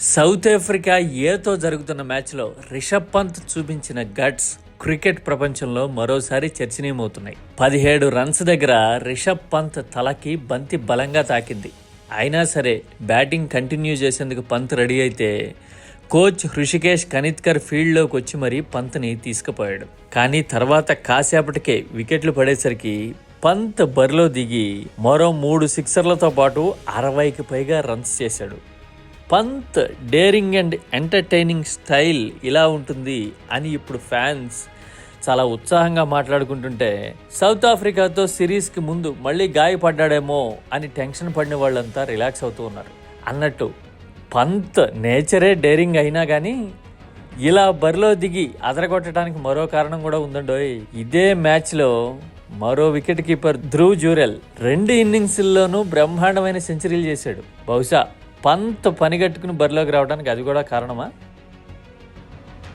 South Africa ఏతో జరుగుతున్న మ్యాచ్లో రిషబ్ పంత్ చూపించిన గట్స్ క్రికెట్ ప్రపంచంలో మరోసారి చర్చనీయమవుతున్నాయి. 17 రన్స్ దగ్గర రిషబ్ పంత్ తలకి బంతి బలంగా తాకింది. అయినా సరే బ్యాటింగ్ కంటిన్యూ చేసేందుకు పంత్ రెడీ అయితే కోచ్ హృషికేష్ కనిత్కర్ ఫీల్డ్లోకి వచ్చి మరీ పంత్ని తీసుకుపోయాడు. కానీ తర్వాత కాసేపటికే వికెట్లు పడేసరికి పంత్ బరిలో దిగి మరో 3 సిక్సర్లతో పాటు 60కి పైగా రన్స్ చేశాడు. Pant daring and entertaining style ఇలా ఉంటుంది అని ఇప్పుడు ఫ్యాన్స్ చాలా ఉత్సాహంగా మాట్లాడుకుంటుంటే, సౌత్ ఆఫ్రికాతో సిరీస్కి ముందు మళ్ళీ గాయపడ్డాడేమో అని టెన్షన్ పడిన వాళ్ళంతా రిలాక్స్ అవుతూ ఉన్నారు. అన్నట్టు పంత్ నేచరే డేరింగ్ అయినా కానీ ఇలా బరిలో దిగి అదరగొట్టడానికి మరో కారణం కూడా ఉందండోయ్. ఇదే మ్యాచ్లో మరో వికెట్ కీపర్ ధ్రువ్ జురెల్ 2 ఇన్నింగ్స్ల్లోనూ బ్రహ్మాండమైన సెంచరీలు చేశాడు. బహుశా పంత్ పనిగట్టుకుని బరిలోకి రావడానికి అది కూడా కారణమా?